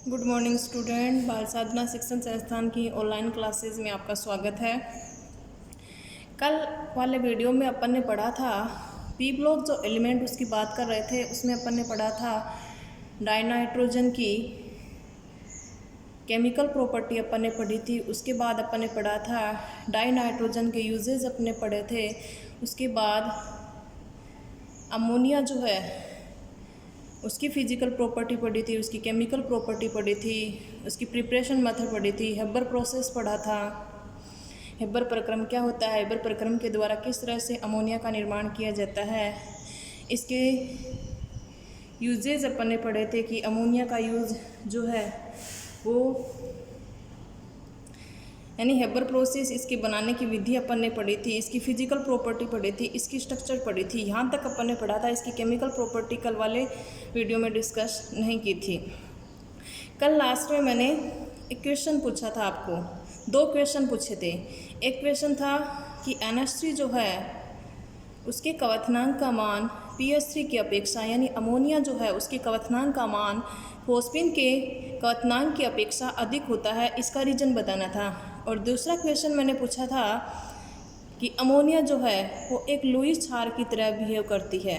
Good morning student. बाल साधना शिक्षण संस्थान की ऑनलाइन क्लासेस में आपका स्वागत है। कल वाले वीडियो में अपन ने पढ़ा था पी ब्लॉक जो एलिमेंट उसकी बात कर रहे थे, उसमें अपन ने पढ़ा था डाइनाइट्रोजन की केमिकल प्रॉपर्टी अपन ने पढ़ी थी। उसके बाद अपन ने पढ़ा था डाइनाइट्रोजन के यूजेज अपने पढ़े थे। उसके बाद अमोनिया जो है उसकी फिजिकल प्रॉपर्टी पढ़ी थी, उसकी केमिकल प्रॉपर्टी पढ़ी थी, उसकी प्रिपरेशन मेथड पढ़ी थी, हेबर प्रोसेस पढ़ा था। हेबर प्रक्रम क्या होता है, हेबर प्रक्रम के द्वारा किस तरह से अमोनिया का निर्माण किया जाता है, इसके यूजेज अपन ने पढ़े थे कि अमोनिया का यूज़ जो है वो यानी हेबर प्रोसेस, इसके बनाने की विधि अपन ने पढ़ी थी, इसकी फिजिकल प्रॉपर्टी पढ़ी थी, इसकी स्ट्रक्चर पढ़ी थी। यहाँ तक अपन ने पढ़ा था। इसकी केमिकल प्रॉपर्टी कल वाले वीडियो में डिस्कस नहीं की थी। कल लास्ट में मैंने एक क्वेश्चन पूछा था आपको, दो क्वेश्चन पूछे थे। एक क्वेश्चन था कि NH3 जो है उसके क्वथनांक का मान PH3 की अपेक्षा, यानी अमोनिया जो है उसके क्वथनांक का मान फोस्फिन के क्वथनांक की अपेक्षा अधिक होता है, इसका रीजन बताना था। और दूसरा क्वेश्चन मैंने पूछा था कि अमोनिया जो है वो एक लुईस क्षार की तरह बिहेव करती है।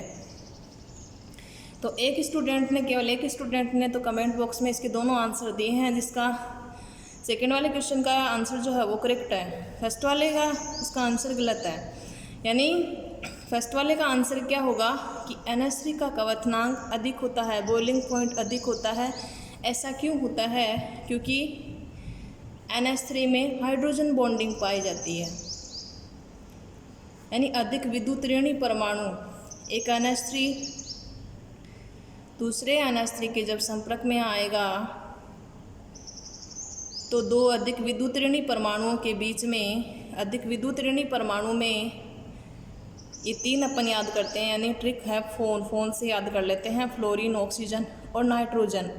तो केवल एक स्टूडेंट ने तो कमेंट बॉक्स में इसके दोनों आंसर दिए हैं, जिसका सेकेंड वाले क्वेश्चन का आंसर जो है वो करेक्ट है, फर्स्ट वाले का उसका आंसर गलत है। यानी फर्स्ट वाले का आंसर क्या होगा कि NH3 का क्वथनांक अधिक होता है, बॉइलिंग पॉइंट अधिक होता है। ऐसा क्यों होता है? क्योंकि NH3 में हाइड्रोजन बॉन्डिंग पाई जाती है, यानी अधिक विद्युत ऋणी परमाणु एक NH3 दूसरे NH3 के जब संपर्क में आएगा तो दो अधिक विद्युत ऋणी परमाणुओं के बीच में, अधिक विद्युत ऋणी परमाणु में ये तीन अपन याद करते हैं, यानी ट्रिक है फोन से याद कर लेते हैं, फ्लोरीन, ऑक्सीजन और नाइट्रोजन।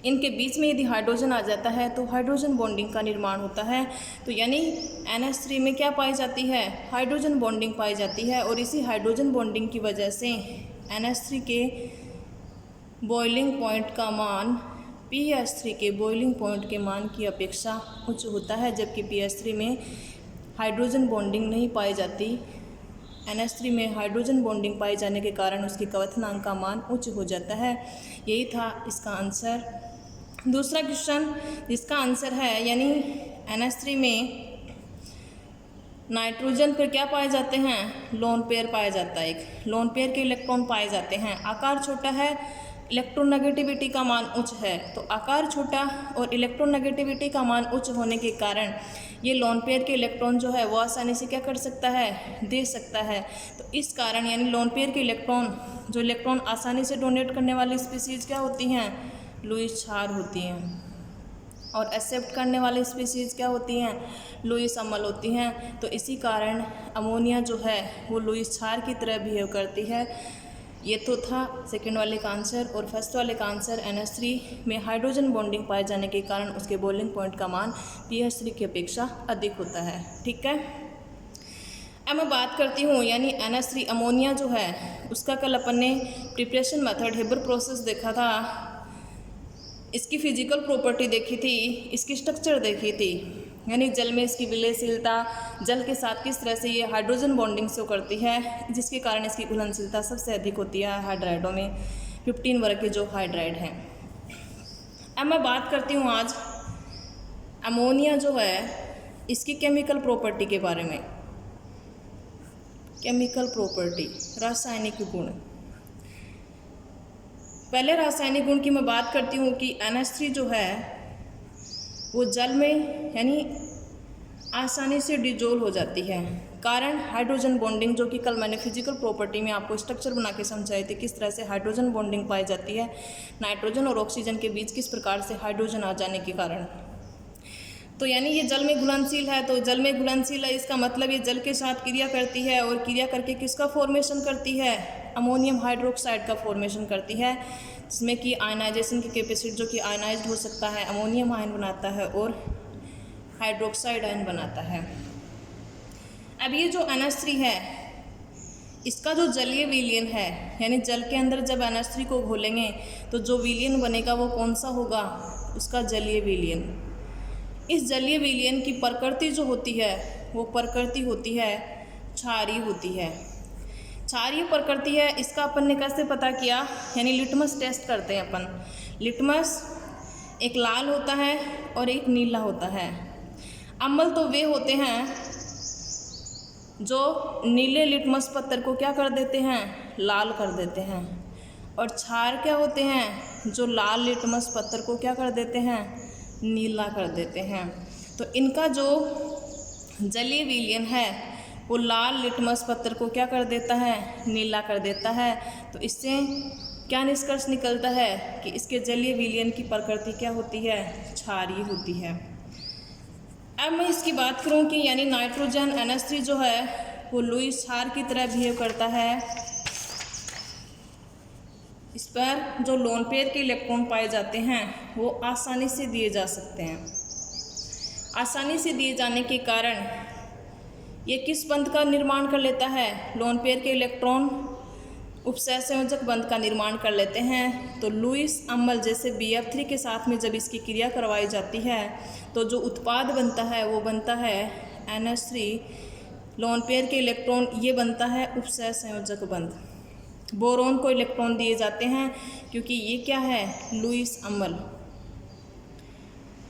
इनके बीच में यदि हाइड्रोजन आ जाता है तो हाइड्रोजन बॉन्डिंग का निर्माण होता है। तो यानी NH3 में क्या पाई जाती है? हाइड्रोजन बॉन्डिंग पाई जाती है। और इसी हाइड्रोजन बॉन्डिंग की वजह से NH3 के बॉइलिंग पॉइंट का मान PH3 के बॉइलिंग पॉइंट के मान की अपेक्षा उच्च होता है, जबकि PH3 में हाइड्रोजन बॉन्डिंग नहीं पाई जाती। NH3 में हाइड्रोजन बॉन्डिंग पाए जाने के कारण उसके क्वथनांक का मान उच्च हो जाता है। यही था इसका आंसर। दूसरा क्वेश्चन जिसका आंसर है, यानी NH3 में नाइट्रोजन पर क्या पाए जाते हैं? लोन पेयर पाया जाता है, एक लोन पेयर के इलेक्ट्रॉन पाए जाते हैं। आकार छोटा है, इलेक्ट्रोनेगेटिविटी का मान उच्च है। तो आकार छोटा और इलेक्ट्रोनेगेटिविटी का मान उच्च होने के कारण ये लोन पेयर के इलेक्ट्रॉन जो है वो आसानी से क्या कर सकता है? दे सकता है। तो इस कारण यानी लोन पेयर के इलेक्ट्रॉन आसानी से डोनेट करने वाली स्पीसीज क्या होती हैं? लुईस क्षार होती हैं। और एक्सेप्ट करने वाली स्पीसीज क्या होती हैं? लुईस अम्ल होती हैं। तो इसी कारण अमोनिया जो है वो लुईस क्षार की तरह बिहेव करती है। ये तो था सेकेंड वाले का आंसर। और फर्स्ट वाले का आंसर NH3 में हाइड्रोजन बॉन्डिंग पाए जाने के कारण उसके बॉइलिंग पॉइंट का मान PH3 की अपेक्षा अधिक होता है। ठीक है, अब मैं बात करती हूँ यानी NH3 अमोनिया जो है उसका कल अपन ने प्रिपरेशन मेथड हेबर प्रोसेस देखा था, इसकी फिजिकल प्रॉपर्टी देखी थी, इसकी स्ट्रक्चर देखी थी, यानी जल में इसकी विलयशीलता, जल के साथ किस तरह से ये हाइड्रोजन बॉन्डिंग शो करती है, जिसके कारण इसकी घुलनशीलता सबसे अधिक होती है हाइड्राइडों में, 15 वर्ग के जो हाइड्राइड हैं। अब मैं बात करती हूँ आज अमोनिया जो है इसकी केमिकल प्रॉपर्टी के बारे में। केमिकल प्रॉपर्टी, रासायनिक गुण। पहले रासायनिक गुण की मैं बात करती हूँ कि NH3 जो है वो जल में यानी आसानी से डिजोल्व हो जाती है, कारण हाइड्रोजन बॉन्डिंग, जो कि कल मैंने फिजिकल प्रॉपर्टी में आपको स्ट्रक्चर बना के समझाई थी किस तरह से हाइड्रोजन बॉन्डिंग पाई जाती है नाइट्रोजन और ऑक्सीजन के बीच, किस प्रकार से हाइड्रोजन आ जाने के कारण। तो यानी ये जल में घुलनशील है, तो जल में घुलनशील है इसका मतलब ये जल के साथ क्रिया करती है, और क्रिया करके किसका फॉर्मेशन करती है? अमोनियम हाइड्रोक्साइड का फॉर्मेशन करती है, जिसमें कि आयनाइजेशन की कैपेसिटी जो कि आयनाइज्ड हो सकता है, अमोनियम आयन बनाता है और हाइड्रोक्साइड आयन बनाता है। अब ये जो NH3 है इसका जो जलीय विलयन है, यानी जल के अंदर जब NH3 को घोलेंगे तो जो विलयन बनेगा वो कौन सा होगा, उसका जलीय विलयन। इस जलीय विलयन की प्रकृति जो होती है वो प्रकृति होती है क्षारीय होती है। क्षारीय प्रकृति है, इसका अपन ने कैसे पता किया, यानी लिटमस टेस्ट करते हैं अपन। लिटमस एक लाल होता है और एक नीला होता है। अम्ल तो वे होते हैं जो नीले लिटमस पत्थर को क्या कर देते हैं, लाल कर देते हैं, और क्षार क्या होते हैं, जो लाल लिटमस पत्थर को क्या कर देते हैं, नीला कर देते हैं। तो इनका जो जलीय विलयन है वो लाल लिटमस पत्थर को क्या कर देता है, नीला कर देता है। तो इससे क्या निष्कर्ष निकलता है कि इसके जलीय विलयन की प्रकृति क्या होती है, क्षारीय होती है। अब मैं इसकी बात करूं कि यानी नाइट्रोजन NH3 जो है वो लुईस क्षार की तरह बिहेव करता है। इस पर जो लोन पेयर के इलेक्ट्रॉन पाए जाते हैं वो आसानी से दिए जा सकते हैं। आसानी से दिए जाने के कारण ये किस बंध का निर्माण कर लेता है, लोन पेयर के इलेक्ट्रॉन उपसह संयोजक बंध का निर्माण कर लेते हैं। तो लुईस अम्ल जैसे BF3 के साथ में जब इसकी क्रिया करवाई जाती है तो जो उत्पाद बनता है वो बनता है NH3, लोन पेयर के इलेक्ट्रॉन ये बनता है उपसह संयोजक बंध। बोरोन को इलेक्ट्रॉन दिए जाते हैं क्योंकि ये क्या है, लुईस अम्ल,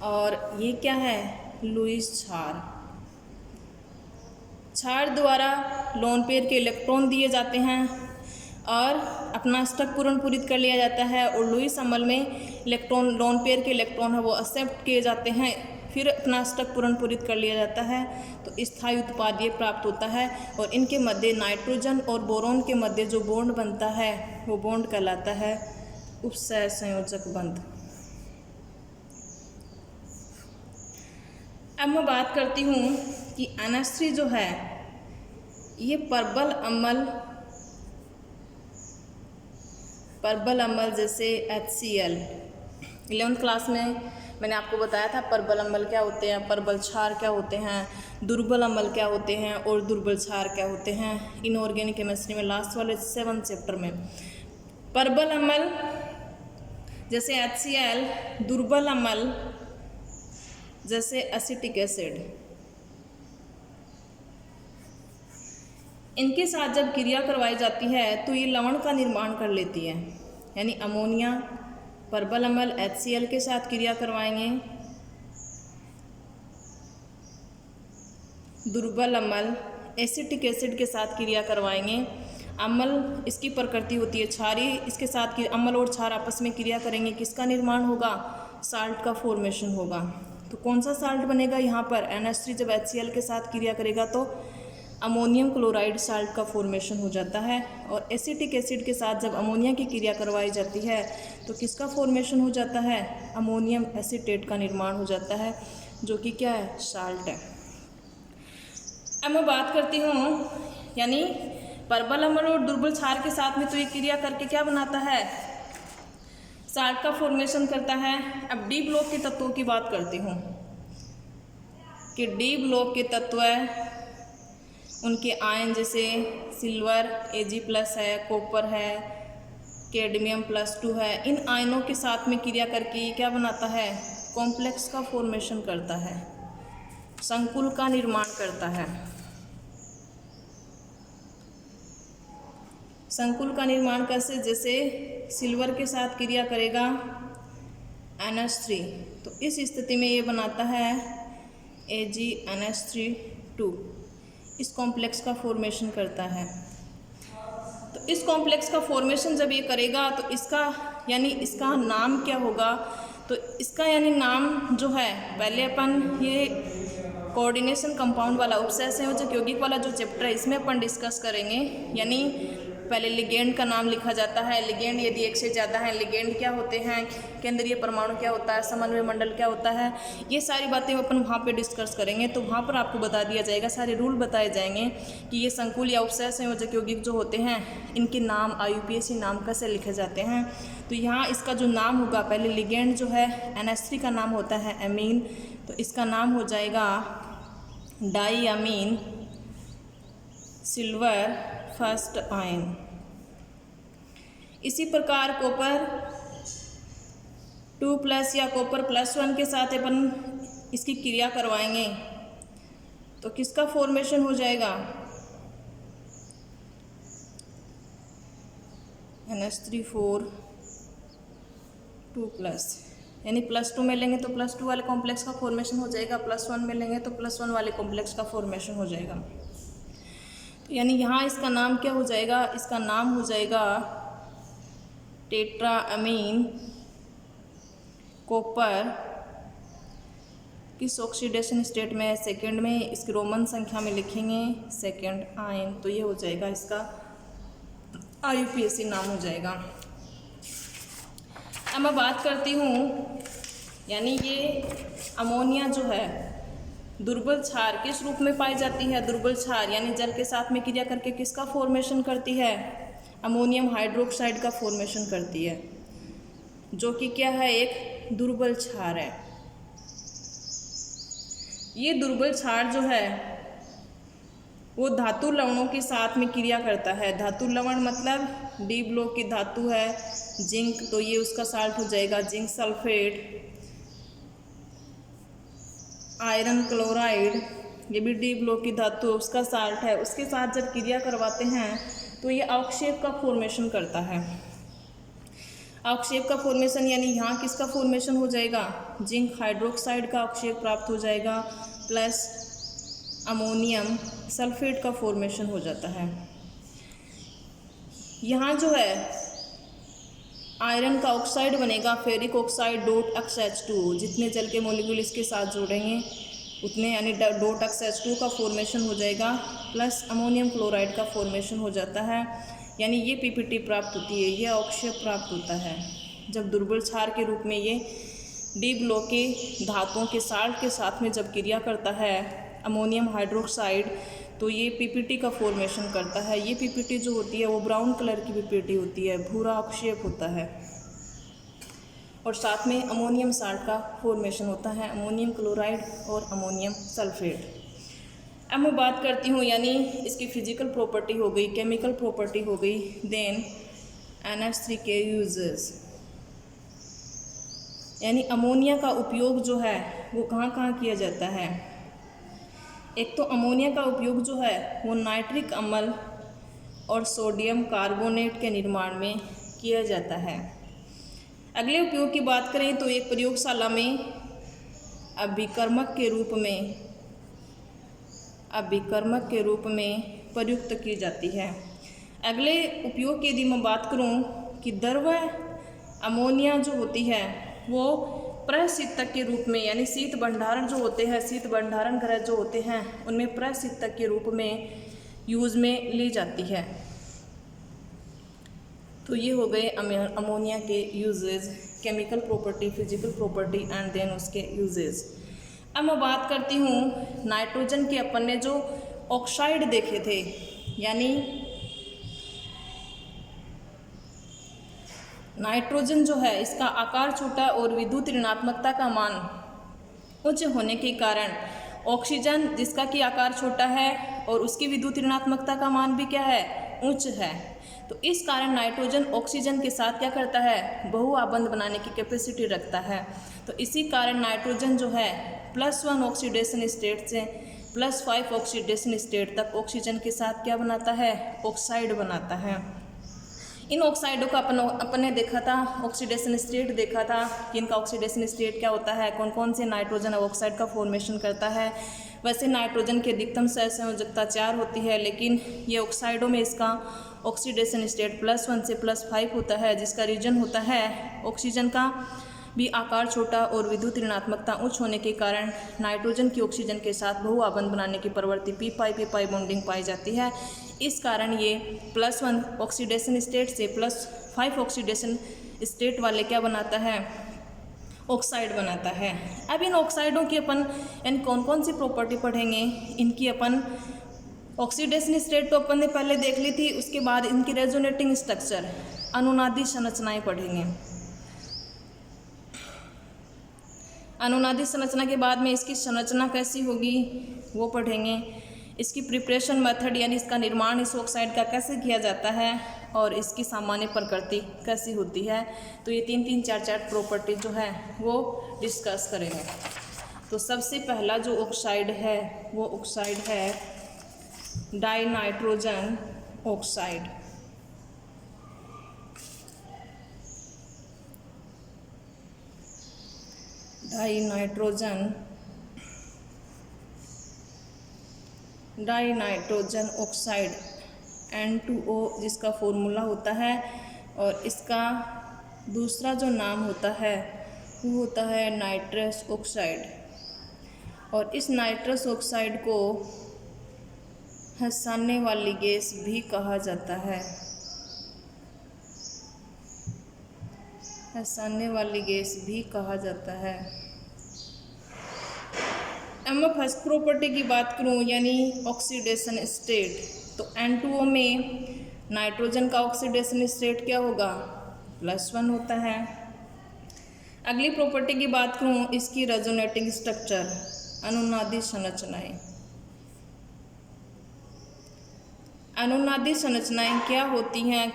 और ये क्या है, लुईस क्षार। क्षार द्वारा लोन पेयर के इलेक्ट्रॉन दिए जाते हैं और अपना स्टक पूरित कर लिया जाता है, और लुईस अम्ल में इलेक्ट्रॉन, लोन पेयर के इलेक्ट्रॉन है वो एक्सेप्ट किए जाते हैं, फिर अपना स्टक पूरित कर लिया जाता है। तो स्थायी उत्पाद ये प्राप्त होता है, और इनके मध्य नाइट्रोजन और बोरोन के मध्य जो बॉन्ड बनता है वो बॉन्ड कहलाता है उपसह संयोजक बंध। अब मैं बात करती हूँ कि NH3 जो है ये प्रबल अम्ल जैसे HCl, 11th क्लास में मैंने आपको बताया था प्रबल अम्ल क्या होते हैं, प्रबल क्षार क्या होते हैं, दुर्बल अम्ल क्या होते हैं और दुर्बल क्षार क्या होते हैं। इनऑर्गेनिक केमिस्ट्री में लास्ट वाले 7 चैप्टर में प्रबल अम्ल जैसे HCl, दुर्बल अम्ल जैसे एसिटिक एसिड, इनके साथ जब क्रिया करवाई जाती है तो ये लवण का निर्माण कर लेती है। यानी अमोनिया प्रबल अम्ल HCl के साथ क्रिया करवाएंगे, दुर्बल अम्ल एसिटिक एसिड के साथ क्रिया करवाएंगे। अम्ल इसकी प्रकृति होती है क्षारीय, इसके साथ अम्ल और क्षार आपस में क्रिया करेंगे, किसका निर्माण होगा, साल्ट का फॉर्मेशन होगा। तो कौन सा साल्ट बनेगा यहाँ पर, NH3 जब HCl के साथ क्रिया करेगा तो अमोनियम क्लोराइड साल्ट का फॉर्मेशन हो जाता है, और एसिटिक एसिड के साथ जब अमोनिया की क्रिया करवाई जाती है तो किसका फॉर्मेशन हो जाता है, अमोनियम एसीटेट का निर्माण हो जाता है, जो कि क्या है, साल्ट है। अब मैं बात करती हूँ यानी प्रबल अम्ल और दुर्बल क्षार के साथ में तो ये क्रिया करके क्या बनाता है, साल्ट का फॉर्मेशन करता है। अब डी ब्लॉक के तत्वों की बात करती हूँ कि डी ब्लॉक के तत्व उनके आयन जैसे सिल्वर Ag+ है, कॉपर है, कैडमियम +2 है, इन आयनों के साथ में क्रिया करके ये क्या बनाता है, कॉम्प्लेक्स का फॉर्मेशन करता है, संकुल का निर्माण करता है। संकुल का निर्माण कैसे, जैसे सिल्वर के साथ क्रिया करेगा NH3 तो इस स्थिति में ये बनाता है AgNH3(2), इस कॉम्प्लेक्स का फॉर्मेशन करता है। तो इस कॉम्प्लेक्स का फॉर्मेशन जब ये करेगा तो इसका यानी इसका नाम क्या होगा, तो इसका यानी नाम जो है, पहले अपन ये कोऑर्डिनेशन कंपाउंड वाला उपसह संयोजक यौगिक वाला जो चैप्टर है इसमें अपन डिस्कस करेंगे। यानी पहले लिगेंड का नाम लिखा जाता है, लिगेंड यदि एक से ज़्यादा है, लिगेंड क्या होते हैं, केंद्रीय परमाणु क्या होता है, समन्वय मंडल क्या होता है, ये सारी बातें अपन वहाँ पे डिस्कस करेंगे। तो वहाँ पर आपको बता दिया जाएगा, सारे रूल बताए जाएंगे कि ये संकुल या उपसह संयोजक यौगिक जो होते हैं इनके नाम IUPAC नाम कैसे लिखे जाते हैं। तो यहाँ इसका जो नाम होगा, पहले लिगेंड जो है NH3 का नाम होता है एमीन, तो इसका नाम हो जाएगा डाईअमीन सिल्वर फर्स्ट आयन। इसी प्रकार कॉपर 2+ या कॉपर +1 के साथ अपन इसकी क्रिया करवाएंगे तो किसका फॉर्मेशन हो जाएगा? NH3 2+, यानी +2 में लेंगे तो +2 वाले कॉम्प्लेक्स का फॉर्मेशन हो जाएगा, +1 में लेंगे तो +1 वाले कॉम्प्लेक्स का फॉर्मेशन हो जाएगा। तो यानी यहाँ इसका नाम क्या हो जाएगा? इसका नाम हो जाएगा टेट्राअमीन कॉपर। किस ऑक्सीडेशन स्टेट में? सेकेंड में। इसकी रोमन संख्या में लिखेंगे सेकेंड आयन। तो ये हो जाएगा इसका IUPAC नाम हो जाएगा। अब मैं बात करती हूँ, यानी ये अमोनिया जो है दुर्बल क्षार किस रूप में पाई जाती है? दुर्बल क्षार यानी जल के साथ में क्रिया करके किसका फॉर्मेशन करती है? अमोनियम हाइड्रोक्साइड का फॉर्मेशन करती है, जो कि क्या है? एक दुर्बल क्षार है। ये दुर्बल क्षार जो है वो धातु लवणों के साथ में क्रिया करता है। धातु लवण मतलब डी ब्लॉक की धातु है जिंक, तो ये उसका साल्ट हो जाएगा जिंक सल्फेट। आयरन क्लोराइड, ये भी डी ब्लॉक की धातु, उसका साल्ट है। उसके साथ जब क्रिया करवाते हैं तो ये अवक्षेप का फॉर्मेशन करता है। अवक्षेप का फॉर्मेशन यानी यहाँ किसका फॉर्मेशन हो जाएगा? जिंक हाइड्रोक्साइड का अवक्षेप प्राप्त हो जाएगा प्लस अमोनियम सल्फेट का फॉर्मेशन हो जाता है। यहाँ जो है आयरन का ऑक्साइड बनेगा, फेरिक ऑक्साइड .XH2। जितने जल के मॉलिक्यूल इसके साथ जोड़ेंगे उतने, यानी .XH2 का फॉर्मेशन हो जाएगा प्लस अमोनियम क्लोराइड का फॉर्मेशन हो जाता है। यानी ये PPT प्राप्त होती है, ये अवक्षेप प्राप्त होता है जब दुर्बल क्षार के रूप में ये डी ब्लॉक के धातुओं के साल्ट के साथ में जब क्रिया करता है अमोनियम हाइड्रोक्साइड, तो ये PPT का फॉर्मेशन करता है। ये PPT जो होती है वो ब्राउन कलर की PPT होती है, भूरा अवक्षेप होता है, और साथ में अमोनियम साल्ट का फॉर्मेशन होता है, अमोनियम क्लोराइड और अमोनियम सल्फेट। अब मैं बात करती हूँ, यानी इसकी फिजिकल प्रॉपर्टी हो गई, केमिकल प्रॉपर्टी हो गई। देन NH3 के यूजेस, यानी अमोनिया का उपयोग जो है वो कहाँ कहाँ किया जाता है? एक तो अमोनिया का उपयोग जो है वो नाइट्रिक अम्ल और सोडियम कार्बोनेट के निर्माण में किया जाता है। अगले उपयोग की बात करें तो एक प्रयोगशाला में अभिकर्मक के रूप में प्रयुक्त की जाती है। अगले उपयोग की यदि मैं बात करूं कि द्रव अमोनिया जो होती है वो प्रशीतक के रूप में, यानी शीत भंडारण जो होते हैं, शीत भंडारण गृह जो होते हैं उनमें प्रशीतक के रूप में यूज़ में ली जाती है। तो ये हो गए अमोनिया के uses, chemical property, physical property and then उसके यूजेज। अब मैं बात करती हूँ नाइट्रोजन के। अपन ने जो ऑक्साइड देखे थे, यानी नाइट्रोजन जो है इसका आकार छोटा और विद्युत ऋणात्मकता का मान उच्च होने के कारण ऑक्सीजन जिसका कि आकार छोटा है और उसकी विद्युत ऋणात्मकता का मान भी क्या है? उच्च है। तो इस कारण नाइट्रोजन ऑक्सीजन के साथ क्या करता है? बहुआबंध बनाने की कैपेसिटी रखता है। तो इसी कारण नाइट्रोजन जो है +1 ऑक्सीडेशन स्टेट से +5 ऑक्सीडेशन स्टेट तक ऑक्सीजन के साथ क्या बनाता है? ऑक्साइड बनाता है। इन ऑक्साइडों का अपन ने देखा था, ऑक्सीडेशन स्टेट देखा था कि इनका ऑक्सीडेशन स्टेट क्या होता है, कौन कौन से नाइट्रोजन ऑक्साइड का फॉर्मेशन करता है। वैसे नाइट्रोजन की अधिकतम सहसंयोजकता 4 होती है, लेकिन ये ऑक्साइडों में इसका ऑक्सीडेशन स्टेट +1 से +5 होता है, जिसका रीजन होता है ऑक्सीजन का भी आकार छोटा और विद्युत ऋणात्मकता उच्च होने के कारण नाइट्रोजन की ऑक्सीजन के साथ बहुआबंध बनाने की प्रवृत्ति p-pi बॉन्डिंग पाई जाती है। इस कारण ये +1 ऑक्सीडेशन स्टेट से +5 ऑक्सीडेशन स्टेट वाले क्या बनाता है? ऑक्साइड बनाता है। अब इन ऑक्साइडों की अपन कौन कौन सी प्रॉपर्टी पढ़ेंगे? इनकी अपन ऑक्सीडेशन स्टेट तो अपन ने पहले देख ली थी, उसके बाद इनकी रेजोनेटिंग स्ट्रक्चर, अनुनादी संरचनाएं पढ़ेंगे। अनुनादी संरचना के बाद में इसकी संरचना कैसी होगी वो पढ़ेंगे। इसकी प्रिपरेशन मेथड यानी इसका निर्माण इस ऑक्साइड का कैसे किया जाता है और इसकी सामान्य प्रकृति कैसी होती है। तो ये 3 4 प्रॉपर्टी जो है वो डिस्कस करेंगे। तो सबसे पहला जो ऑक्साइड है वो ऑक्साइड है dinitrogen oxide. Dinitrogen oxide N2O जिसका फॉर्मूला होता है, और इसका दूसरा जो नाम होता है वो होता है नाइट्रस ऑक्साइड। और इस नाइट्रस ऑक्साइड को हंसाने वाली गैस भी कहा जाता है। हंसाने वाली गैस भी कहा जाता है। अब मैं फर्स्ट प्रॉपर्टी की बात करूं यानी ऑक्सीडेशन स्टेट, तो N2O में नाइट्रोजन का ऑक्सीडेशन स्टेट क्या होगा, +1 होता है। अगली प्रॉपर्टी की बात करूं इसकी रेजोनेटिंग स्ट्रक्चर, अनुनादी संरचनाएं। अनुनादी संरचनाएं क्या होती हैं,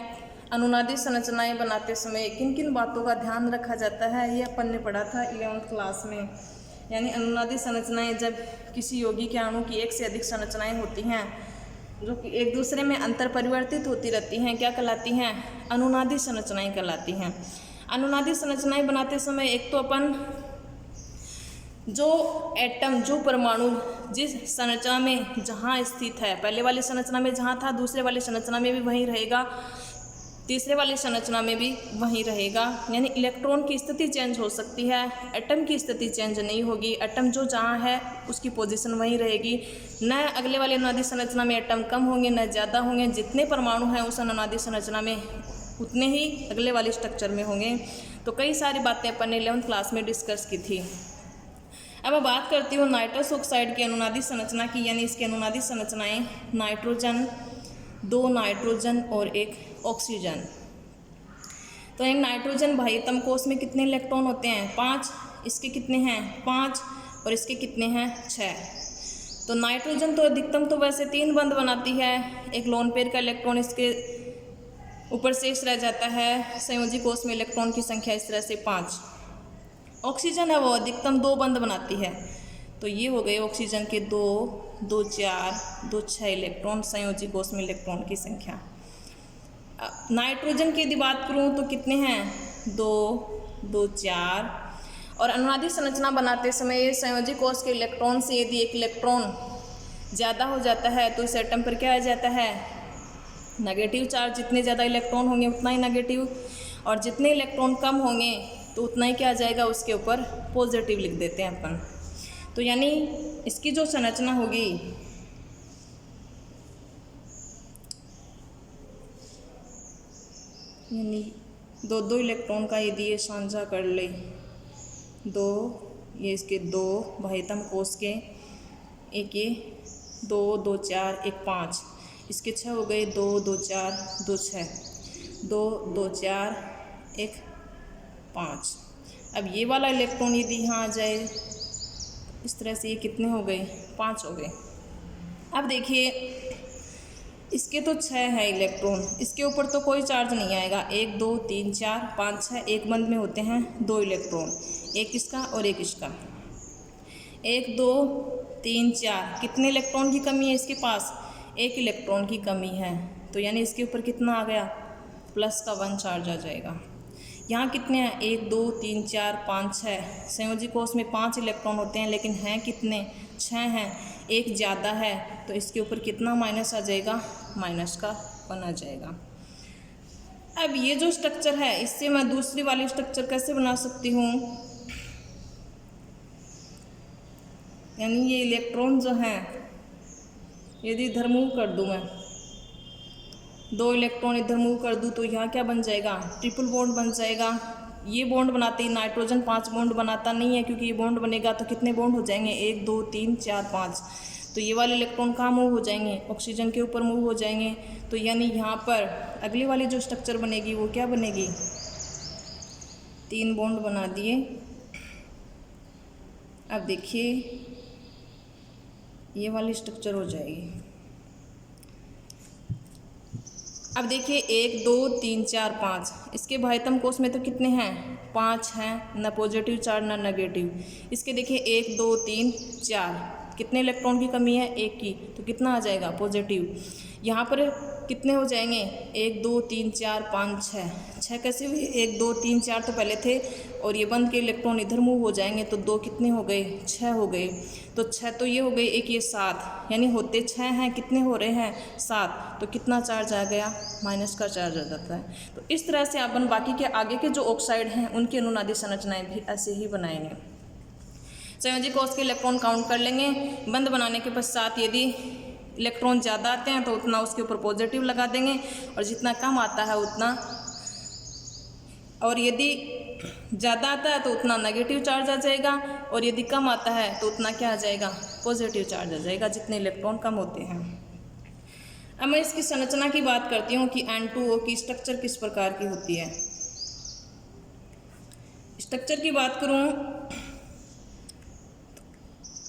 अनुनादी संरचनाएं बनाते समय किन किन बातों का ध्यान रखा जाता है, ये अपन ने पढ़ा था 11th क्लास में। यानी अनुनादी संरचनाएं जब किसी यौगिक या अणु की एक से अधिक संरचनाएं होती हैं जो कि एक दूसरे में अंतर परिवर्तित होती रहती हैं, क्या कहलाती हैं, अनुनादी संरचनाएं कहलाती हैं। अनुनादी संरचनाएं बनाते समय एक तो अपन जो एटम, जो परमाणु जिस संरचना में जहाँ स्थित है, पहले वाली संरचना में जहाँ था दूसरे वाली संरचना में भी वहीं रहेगा, तीसरे वाली संरचना में भी वहीं रहेगा। यानी इलेक्ट्रॉन की स्थिति चेंज हो सकती है, एटम की स्थिति चेंज नहीं होगी। एटम जो जहाँ है उसकी पोजीशन वहीं रहेगी। न अगले वाले अनुनादी संरचना में एटम कम होंगे न ज़्यादा होंगे, जितने परमाणु हैं उस अनुनादी संरचना में उतने ही अगले वाले स्ट्रक्चर में होंगे। तो कई सारी बातें अपन ने 11th क्लास में डिस्कस की थी। अब मैं बात करती हूँ नाइट्रस ऑक्साइड की अनुनादी संरचना की, यानी इसकी अनुनादी संरचनाएं नाइट्रोजन, 2 नाइट्रोजन और 1 ऑक्सीजन। तो एक नाइट्रोजन बाह्यतम कोश में कितने इलेक्ट्रॉन होते हैं, 5। इसके कितने हैं, 5, और इसके कितने हैं, 6। तो नाइट्रोजन तो अधिकतम तो वैसे 3 बंध बनाती है, एक लोन पेयर का इलेक्ट्रॉन इसके ऊपर शेष रह जाता है। संयोजी कोश में इलेक्ट्रॉन की संख्या इस तरह से 5। ऑक्सीजन है वो अधिकतम 2 बंध बनाती है। तो ये हो गए ऑक्सीजन के 2, 2 4, 2 6 इलेक्ट्रॉन, संयोजी कोश में इलेक्ट्रॉन की संख्या। नाइट्रोजन की यदि बात करूँ तो कितने हैं, 2, 2 4। और अनुनादी संरचना बनाते समय ये संयोजी कोश के इलेक्ट्रॉन से यदि एक इलेक्ट्रॉन ज़्यादा हो जाता है तो इस एटम पर क्या आ जाता है, नेगेटिव चार्ज। जितने ज़्यादा इलेक्ट्रॉन होंगे उतना ही नेगेटिव, और जितने इलेक्ट्रॉन कम होंगे तो उतना ही क्या आ जाएगा, उसके ऊपर पॉजिटिव लिख देते हैं अपन। तो यानी इसकी जो संरचना होगी, यानी 2 इलेक्ट्रॉन का यदि ये साझा कर ले, 2 ये इसके 2 बाह्यतम कोश के, एक ये 2 2 4 1 5, इसके 6 हो गए, 2 2 4 2 6, 2 2 4 1 5। अब ये वाला इलेक्ट्रॉन यदि यहाँ आ जाए इस तरह से, ये कितने हो गए, 5 हो गए। अब देखिए इसके तो 6 है इलेक्ट्रॉन, इसके ऊपर तो कोई चार्ज नहीं आएगा। 1 2 3 4 5 6, एक बंध में होते हैं 2 इलेक्ट्रॉन, एक इसका और एक इसका। 1 2 3 4, कितने इलेक्ट्रॉन की कमी है इसके पास, 1 इलेक्ट्रॉन की कमी है। तो यानी इसके ऊपर कितना आ गया, +1 चार्ज आ जाएगा। यहाँ कितने हैं, 1 2 3 4 5 6, संयोजी कोश में 5 इलेक्ट्रॉन होते हैं लेकिन हैं कितने, 6 हैं, एक ज़्यादा है। तो इसके ऊपर कितना माइनस आ जाएगा, -1 आ जाएगा। अब ये जो स्ट्रक्चर है इससे मैं दूसरी वाली स्ट्रक्चर कैसे बना सकती हूँ, यानी ये इलेक्ट्रॉन जो हैं यदि इधर मूव कर दूँ, मैं 2 इलेक्ट्रॉन इधर मूव कर दूँ तो यहाँ क्या बन जाएगा, ट्रिपल बॉन्ड बन जाएगा। ये बॉन्ड बनाते ही नाइट्रोजन 5 बॉन्ड बनाता नहीं है, क्योंकि ये बॉन्ड बनेगा तो कितने बॉन्ड हो जाएंगे, 1 2 3 4 5। तो ये वाले इलेक्ट्रॉन कहाँ मूव हो जाएंगे, ऑक्सीजन के ऊपर मूव हो जाएंगे। तो यानी यहाँ पर अगली वाली जो स्ट्रक्चर बनेगी वो क्या बनेगी, 3 बॉन्ड बना दिए। अब देखिए ये वाली स्ट्रक्चर हो जाएगी। अब देखिए 1 2 3 4 5, इसके भाइतम कोष में तो कितने हैं, 5 हैं, न पॉजिटिव चार्ज न नेगेटिव। इसके देखिए 1 2 3 4, कितने इलेक्ट्रॉन की कमी है, 1 की, तो कितना आ जाएगा पॉजिटिव। यहाँ पर कितने हो जाएंगे, 1 2 3 4 5 6 कैसे हुए, 1 2 3 4 तो पहले थे और ये बंद के इलेक्ट्रॉन इधर मूव हो जाएंगे तो 2 कितने हो गए, 6 हो गए। तो 6 तो ये हो गए, एक ये 7, यानी होते 6 हैं, कितने हो रहे हैं, 7, तो कितना चार्ज आ गया, माइनस का चार्ज आ जाता है। तो इस तरह से अपन बाकी के आगे के जो ऑक्साइड हैं उनकी अनुनादी संरचनाएं भी ऐसे ही बनाएंगे। संयोजी कोष के इलेक्ट्रॉन काउंट कर लेंगे। बंद बनाने के पश्चात यदि इलेक्ट्रॉन ज़्यादा आते हैं तो उतना उसके ऊपर पॉजिटिव लगा देंगे और जितना कम आता है उतना, और यदि ज़्यादा आता है तो उतना नेगेटिव चार्ज आ जाएगा और यदि कम आता है तो उतना क्या आ जाएगा, पॉजिटिव चार्ज आ जाएगा, जितने इलेक्ट्रॉन कम होते हैं। अब मैं इसकी संरचना की बात करती हूँ कि N2O की स्ट्रक्चर किस प्रकार की होती है। स्ट्रक्चर की बात करूँ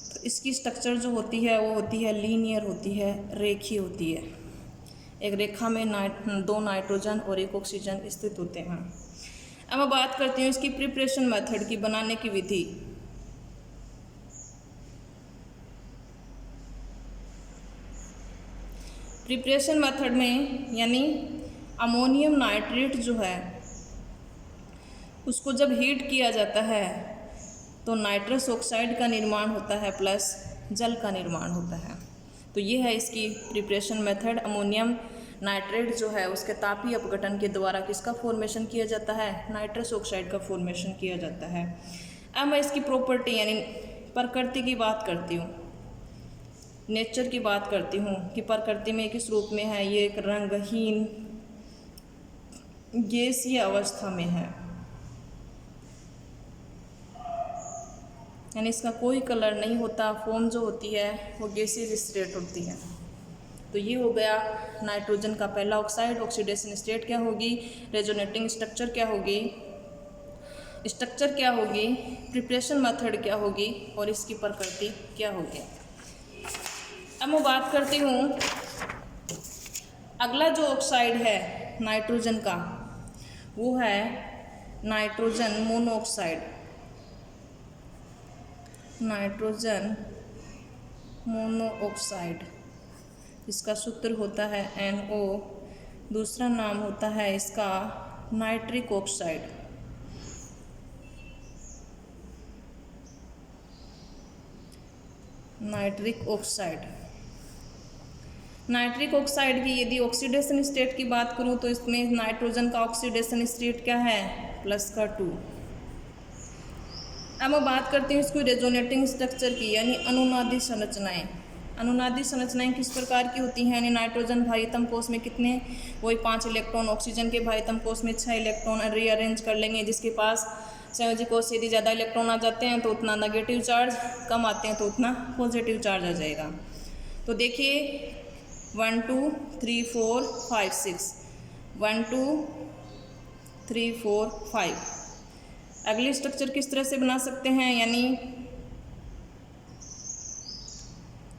तो इसकी स्ट्रक्चर जो होती है वो होती है लीनियर होती है, रेखीय होती है। एक रेखा में 2 नाइट्रोजन और 1 ऑक्सीजन स्थित होते हैं। अब मैं बात करती हूँ इसकी प्रिपरेशन मेथड की, बनाने की विधि। प्रिपरेशन मेथड में यानी अमोनियम नाइट्रेट जो है उसको जब हीट किया जाता है तो नाइट्रस ऑक्साइड का निर्माण होता है प्लस जल का निर्माण होता है। तो ये है इसकी प्रिपरेशन मेथड। अमोनियम नाइट्रेट जो है उसके तापीय अपघटन के द्वारा किसका फॉर्मेशन किया जाता है, नाइट्रस ऑक्साइड का फॉर्मेशन किया जाता है। अब मैं इसकी प्रॉपर्टी यानी प्रकृति की बात करती हूँ, नेचर की बात करती हूँ कि प्रकृति में किस रूप में है। ये एक रंगहीन गैसीय अवस्था में है, यानी इसका कोई कलर नहीं होता। फॉर्म जो होती है वो गैसीय स्टेट होती है। तो ये हो गया नाइट्रोजन का पहला ऑक्साइड। ऑक्सीडेशन स्टेट क्या होगी, रेजोनेटिंग स्ट्रक्चर क्या होगी, स्ट्रक्चर क्या होगी, प्रिपरेशन मेथड क्या होगी और इसकी प्रकृति क्या होगी। अब मैं बात करती हूँ अगला जो ऑक्साइड है नाइट्रोजन का, वो है नाइट्रोजन मोनोऑक्साइड। नाइट्रोजन मोनोऑक्साइड, इसका सूत्र होता है NO, दूसरा नाम होता है इसका nitric oxide. Nitric oxide, nitric oxide की यदि ऑक्सीडेशन स्टेट की बात करूं तो इसमें नाइट्रोजन का ऑक्सीडेशन स्टेट क्या है, +2। अब मैं बात करती हूँ इसको रेजोनेटिंग स्ट्रक्चर की, यानी अनुनादी संरचनाएं। अनुनादी संरचनाएं किस प्रकार की होती हैं, यानी नाइट्रोजन भारितम कोष में कितने, वही 5 इलेक्ट्रॉन, ऑक्सीजन के भारितम कोष में 6 इलेक्ट्रॉन रीअरेंज कर लेंगे। जिसके पास संयोजी कोष से यदि ज़्यादा इलेक्ट्रॉन आ जाते हैं तो उतना नेगेटिव चार्ज, कम आते हैं तो उतना पॉजिटिव चार्ज आ जाएगा। तो देखिए 1 2 3 4 5 6, 1 2 3 4 5। अगली स्ट्रक्चर किस तरह से बना सकते हैं, यानी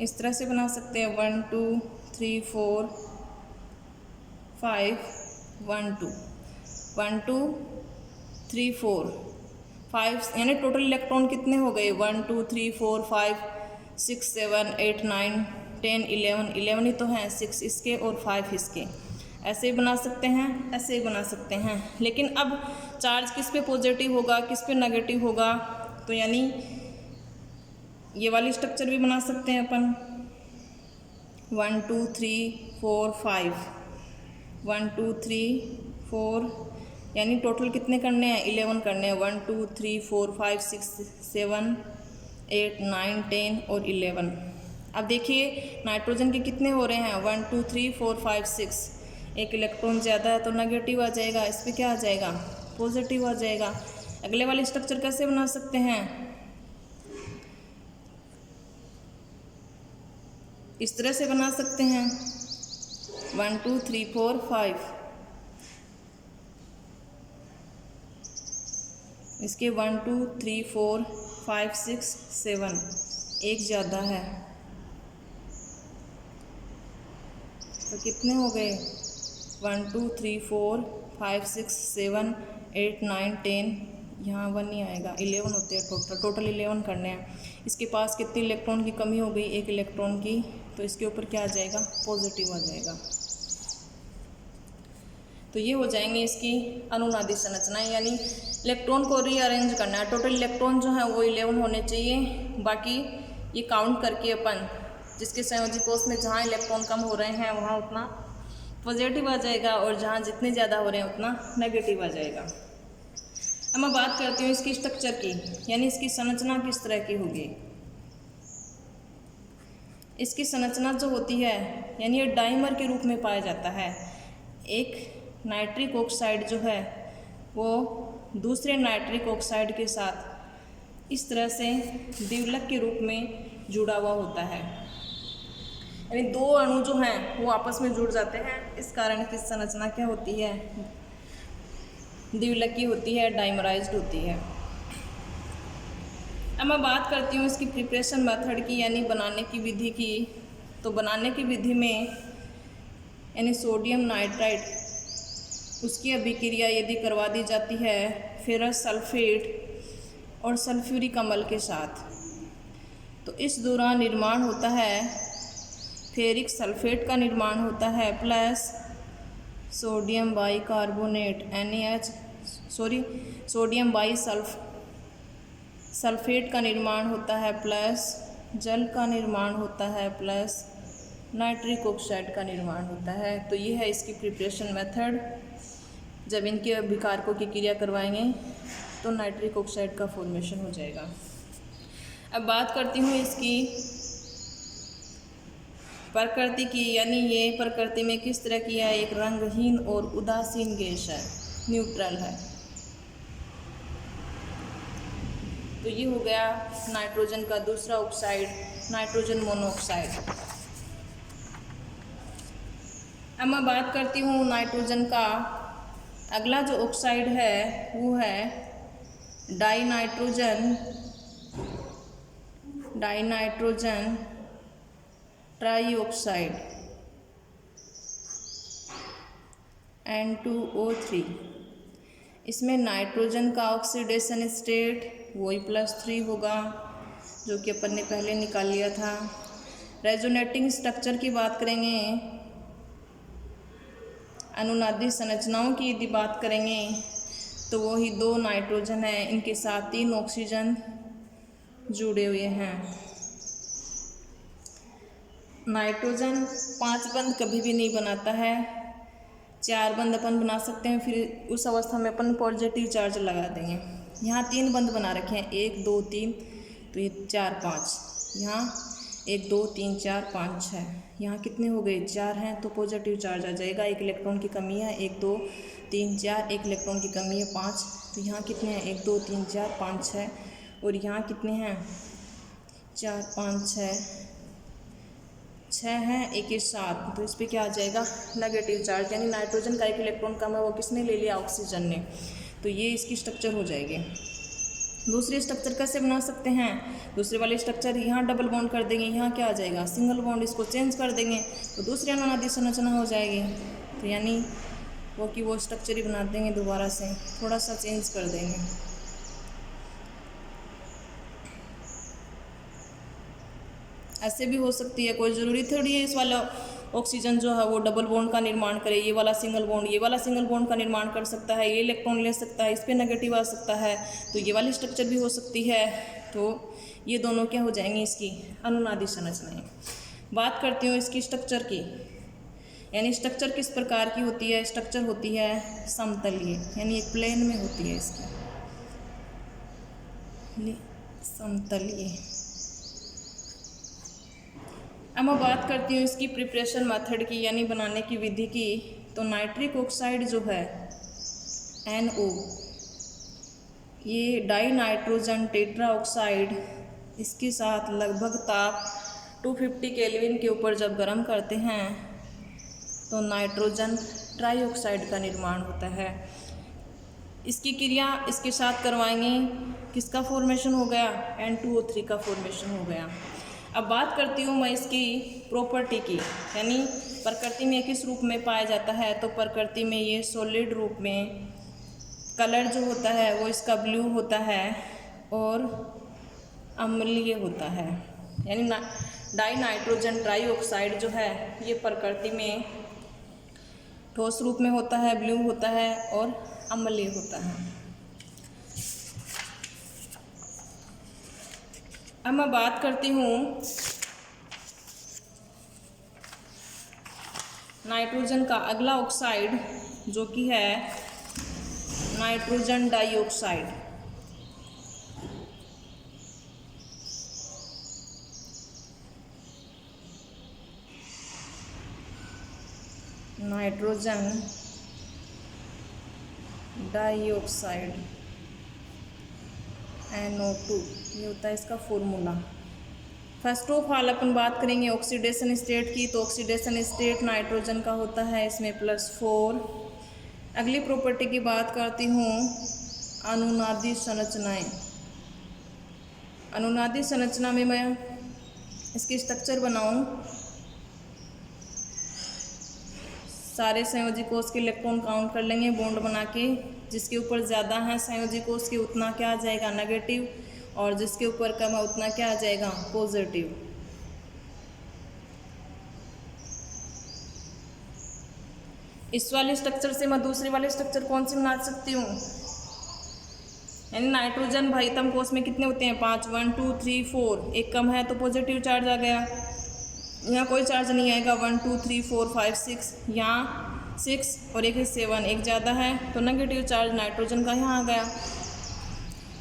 इस तरह से बना सकते हैं 1 2 3 4 5 1 2 1 2 3 4 5, यानी टोटल इलेक्ट्रॉन कितने हो गए, 1 2 3 4 5 6 7 8 9 10 11 ही तो हैं, 6 इसके और 5 इसके। ऐसे ही बना सकते हैं, ऐसे ही बना सकते हैं। लेकिन अब चार्ज किस पे पॉजिटिव होगा, किस पे नेगेटिव होगा, तो यानी ये वाली स्ट्रक्चर भी बना सकते हैं अपन 1 2 3 4 5 1 2 3 4, यानी टोटल कितने करने हैं, 11 करने हैं। 1 2 3 4 5 6 7 8 9 10 और 11। अब देखिए नाइट्रोजन के कितने हो रहे हैं, 1 2 3 4 5 6, एक इलेक्ट्रॉन ज़्यादा है तो नेगेटिव आ जाएगा, इस पर क्या आ जाएगा, पॉजिटिव आ जाएगा। अगले वाली स्ट्रक्चर कैसे बना सकते हैं, इस तरह से बना सकते हैं 1 2 3 4 5, इसके 1 2 3 4 5 6 7, एक ज़्यादा है तो कितने हो गए 1 2 3 4 5 6 7 8 9 10, यहाँ 1 नहीं आएगा, 11 होते हैं टोटल 11 करने हैं। इसके पास कितने इलेक्ट्रॉन की कमी हो गई, 1 इलेक्ट्रॉन की, तो इसके ऊपर क्या आ जाएगा, पॉजिटिव आ जाएगा। तो ये हो जाएंगे इसकी अनुनादी संरचनाएं, यानी इलेक्ट्रॉन को रीअरेंज करना है। टोटल इलेक्ट्रॉन जो है वो 11 होने चाहिए, बाकी ये काउंट करके अपन जिसके संयोजी कोष में जहाँ इलेक्ट्रॉन कम हो रहे हैं वहाँ उतना पॉजिटिव आ जाएगा और जहाँ जितने ज़्यादा हो रहे हैं उतना नेगेटिव आ जाएगा। अब मैं बात करती हूँ इसकी स्ट्रक्चर की, यानी इसकी संरचना किस तरह की होगी। इसकी संरचना जो होती है यानी ये डाइमर के रूप में पाया जाता है। एक नाइट्रिक ऑक्साइड जो है वो दूसरे नाइट्रिक ऑक्साइड के साथ इस तरह से द्विलक के रूप में जुड़ा हुआ होता है, यानी दो अणु जो हैं वो आपस में जुड़ जाते हैं। इस कारण इसकी संरचना क्या होती है, द्विलकी होती है, डाइमराइज्ड होती है। अब मैं बात करती हूँ इसकी प्रिपरेशन मेथड की, यानी बनाने की विधि की। तो बनाने की विधि में यानी सोडियम नाइट्राइड उसकी अभिक्रिया यदि करवा दी जाती है फेरस सल्फेट और सल्फ्यूरिक अम्ल के साथ, तो इस दौरान निर्माण होता है फेरिक सल्फेट का निर्माण होता है plus sodium bicarbonate sodium by sulphate का निर्माण होता है प्लस जल का निर्माण होता है प्लस नाइट्रिक ऑक्साइड का निर्माण होता है। तो ये है इसकी प्रिपरेशन मेथड। जब इनके अभिकारकों की क्रिया करवाएंगे तो नाइट्रिक ऑक्साइड का फॉर्मेशन हो जाएगा। अब बात करती हूँ इसकी प्रकृति की, यानी ये प्रकृति में किस तरह की है, एक रंगहीन और उदासीन गैस है, न्यूट्रल है। तो ये हो गया नाइट्रोजन का दूसरा ऑक्साइड, नाइट्रोजन मोनोऑक्साइड। अब मैं बात करती हूँ नाइट्रोजन का अगला जो ऑक्साइड है वो है डाइनाइट्रोजन ट्राईऑक्साइड N2O3। इसमें नाइट्रोजन का ऑक्सीडेशन स्टेट वही +3 होगा जो कि अपन ने पहले निकाल लिया था। रेजोनेटिंग स्ट्रक्चर की बात करेंगे, अनुनादी संरचनाओं की यदि बात करेंगे तो वही 2 नाइट्रोजन है, इनके साथ 3 ऑक्सीजन जुड़े हुए हैं। नाइट्रोजन 5 बंध कभी भी नहीं बनाता है, 4 बंध अपन बना सकते हैं, फिर उस अवस्था में अपन पॉजिटिव चार्ज लगा देंगे। यहाँ 3 बंध बना रखे हैं, 1 2 3, तो ये 4 5, यहाँ 1 2 3 4 5 6, यहाँ कितने हो गए 4 हैं, तो पॉजिटिव चार्ज आ जाएगा। 1 इलेक्ट्रॉन की कमी है, 1 2 3 4, 1 इलेक्ट्रॉन की कमी है 5, तो यहाँ कितने हैं 1 2 3 4 5 6, और यहाँ कितने हैं 4 5 6 हैं, 1 के साथ, तो इस पर क्या आ जाएगा नेगेटिव चार्ज, यानी नाइट्रोजन का 1 इलेक्ट्रॉन कम है, वो किसने ले लिया, ऑक्सीजन ने। तो ये इसकी स्ट्रक्चर हो जाएगी। दूसरी स्ट्रक्चर कैसे बना सकते हैं, दूसरे वाले स्ट्रक्चर यहाँ डबल बॉन्ड कर देंगे, यहाँ क्या आ जाएगा सिंगल बॉन्ड, इसको चेंज कर देंगे तो दूसरी अनुनादी संरचना हो जाएगी। तो यानी वो स्ट्रक्चर ही बना देंगे, दोबारा से थोड़ा सा चेंज कर देंगे। ऐसे भी हो सकती है, कोई ज़रूरी थोड़ी है इस वाला ऑक्सीजन जो है वो डबल बॉन्ड का निर्माण करे, ये वाला सिंगल बॉन्ड का निर्माण कर सकता है, ये इलेक्ट्रॉन ले सकता है, इस पर नेगेटिव आ सकता है, तो ये वाली स्ट्रक्चर भी हो सकती है। तो ये दोनों क्या हो जाएंगी इसकी अनुनादी संरचनाएं। बात करती हूँ इसकी स्ट्रक्चर की, यानी स्ट्रक्चर किस प्रकार की होती है, स्ट्रक्चर होती है समतलीय, यानी एक प्लेन में होती है इसकी समतलीय। अब मैं बात करती हूँ इसकी प्रिपरेशन मेथड की, यानी बनाने की विधि की। तो नाइट्रिक ऑक्साइड जो है NO, ये डाइनाइट्रोजन टेट्रा ऑक्साइड, इसके साथ लगभग ताप 250 केल्विन के ऊपर जब गर्म करते हैं तो नाइट्रोजन ट्राईऑक्साइड का निर्माण होता है। इसकी क्रिया इसके साथ करवाएंगे, किसका फॉर्मेशन हो गया, N2O3 का फॉर्मेशन हो गया। अब बात करती हूँ मैं इसकी प्रॉपर्टी की, यानी प्रकृति में किस रूप में पाया जाता है। तो प्रकृति में ये सॉलिड रूप में, कलर जो होता है वो इसका ब्लू होता है और अम्लीय होता है, यानी डाई नाइट्रोजन ट्राईऑक्साइड जो है ये प्रकृति में ठोस रूप में होता है, ब्लू होता है और अम्लीय होता है। अब मैं बात करती हूँ नाइट्रोजन का अगला ऑक्साइड जो कि है nitrogen dioxide. Nitrogen dioxide NO2, ये होता है इसका फॉर्मूला। फर्स्ट ऑफ ऑल अपन बात करेंगे ऑक्सीडेशन स्टेट की। तो ऑक्सीडेशन स्टेट नाइट्रोजन का होता है इसमें +4। अगली प्रॉपर्टी की बात करती हूँ अनुनादी संरचनाएं। अनुनादी संरचना में मैं इसकी स्ट्रक्चर बनाऊँ, सारे संयोजी कोष के इलेक्ट्रॉन काउंट कर लेंगे बॉन्ड बना के। जिसके ऊपर ज़्यादा है संयोजी कोष के उतना क्या आ जाएगा नेगेटिव, और जिसके ऊपर कम है उतना क्या आ जाएगा पॉजिटिव। इस वाले स्ट्रक्चर से मैं दूसरे वाले स्ट्रक्चर कौन सी बना सकती हूँ, यानी नाइट्रोजन भाईतम कोष में कितने होते हैं 5, 1 2 3 4, एक कम है तो पॉजिटिव चार्ज आ गया। यहाँ कोई चार्ज नहीं आएगा 1 2 3 4 5 6, यहाँ 6 और एक 7, एक ज़्यादा है तो नेगेटिव चार्ज नाइट्रोजन का यहाँ आ गया।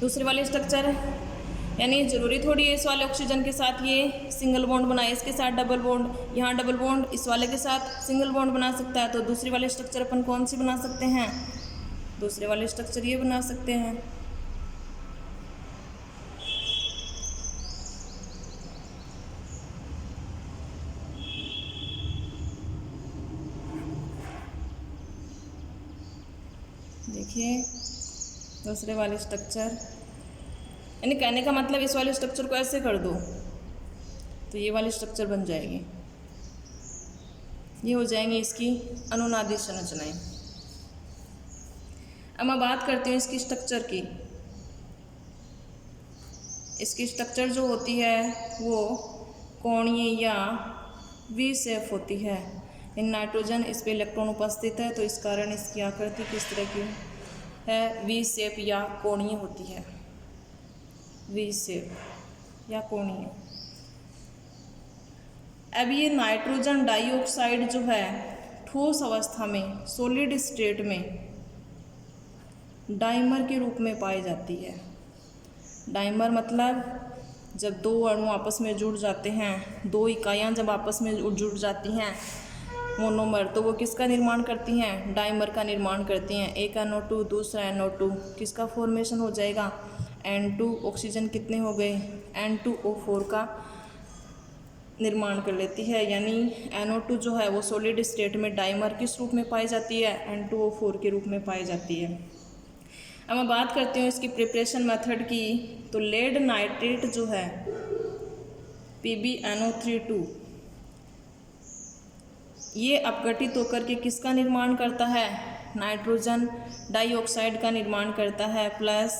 दूसरे वाले स्ट्रक्चर, यानी ज़रूरी थोड़ी है इस वाले ऑक्सीजन के साथ ये सिंगल बॉन्ड बनाए, इसके साथ डबल बॉन्ड, यहाँ डबल बॉन्ड इस वाले के साथ सिंगल बॉन्ड बना सकता है। तो दूसरे वाले स्ट्रक्चर अपन कौन सी बना सकते हैं, दूसरे वाले स्ट्रक्चर ये बना सकते हैं। देखिए दूसरे वाले स्ट्रक्चर, यानी कहने का मतलब इस वाले स्ट्रक्चर को ऐसे कर दो तो ये वाली स्ट्रक्चर बन जाएगी। ये हो जाएंगी इसकी अनुनादी संरचनाएं। अब मैं बात करती हूँ इसकी स्ट्रक्चर की। इसकी स्ट्रक्चर जो होती है वो कोणीय या वी शेप होती है। इन नाइट्रोजन इस पे इलेक्ट्रॉन उपस्थित है तो इस कारण इसकी आकृति किस तरह की है, वी शेप या कोणीय होती है, वी शेप या कोणीय। अब ये नाइट्रोजन डाइऑक्साइड जो है ठोस अवस्था में, सॉलिड स्टेट में डाइमर के रूप में पाई जाती है। डाइमर मतलब जब दो अणु आपस में जुड़ जाते हैं, दो इकाइयाँ जब आपस में जुड़ जाती हैं मोनोमर, तो वो किसका निर्माण करती हैं, डाइमर का निर्माण करती हैं। एक NO2 दूसरा NO2, किसका फॉर्मेशन हो जाएगा N2। ऑक्सीजन कितने हो गए, N2O4 का निर्माण कर लेती है। यानी NO2 जो है वो सॉलिड स्टेट में डाइमर किस रूप में पाई जाती है, N2O4 के रूप में पाई जाती है। अब मैं बात करती हूँ इसकी प्रिपरेशन मेथड की। तो लेड नाइट्रेट जो है PbNO32, ये अपघटित होकर के किसका निर्माण करता है, नाइट्रोजन डाइऑक्साइड का निर्माण करता है, प्लस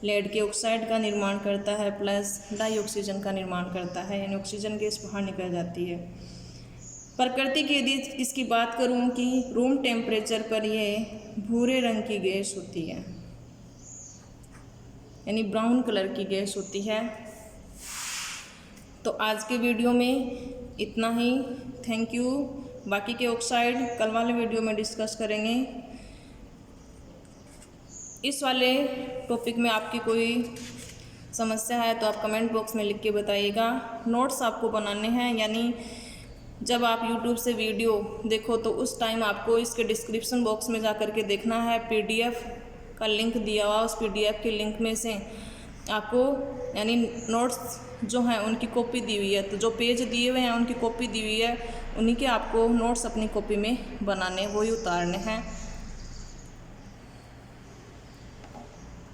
लेड के ऑक्साइड का निर्माण करता है, प्लस डाइऑक्सीजन का निर्माण करता है, यानी ऑक्सीजन गैस बाहर निकल जाती है। प्रकृति की यदि इसकी बात करूं कि रूम टेम्परेचर पर ये भूरे रंग की गैस होती है, यानी ब्राउन कलर की गैस होती है। तो आज के वीडियो में इतना ही, थैंक यू। बाकी के ऑक्साइड कल वाले वीडियो में डिस्कस करेंगे। इस वाले टॉपिक में आपकी कोई समस्या है तो आप कमेंट बॉक्स में लिख के बताइएगा। नोट्स आपको बनाने हैं, यानी जब आप YouTube से वीडियो देखो तो उस टाइम आपको इसके डिस्क्रिप्शन बॉक्स में जा कर के देखना है, PDF का लिंक दिया हुआ, उस PDF के लिंक में से आपको यानी नोट्स जो हैं उनकी कॉपी दी हुई है, तो जो पेज दिए हुए हैं उनकी कॉपी दी हुई है, उन्हीं के आपको नोट्स अपनी कॉपी में बनाने, वही उतारने हैं।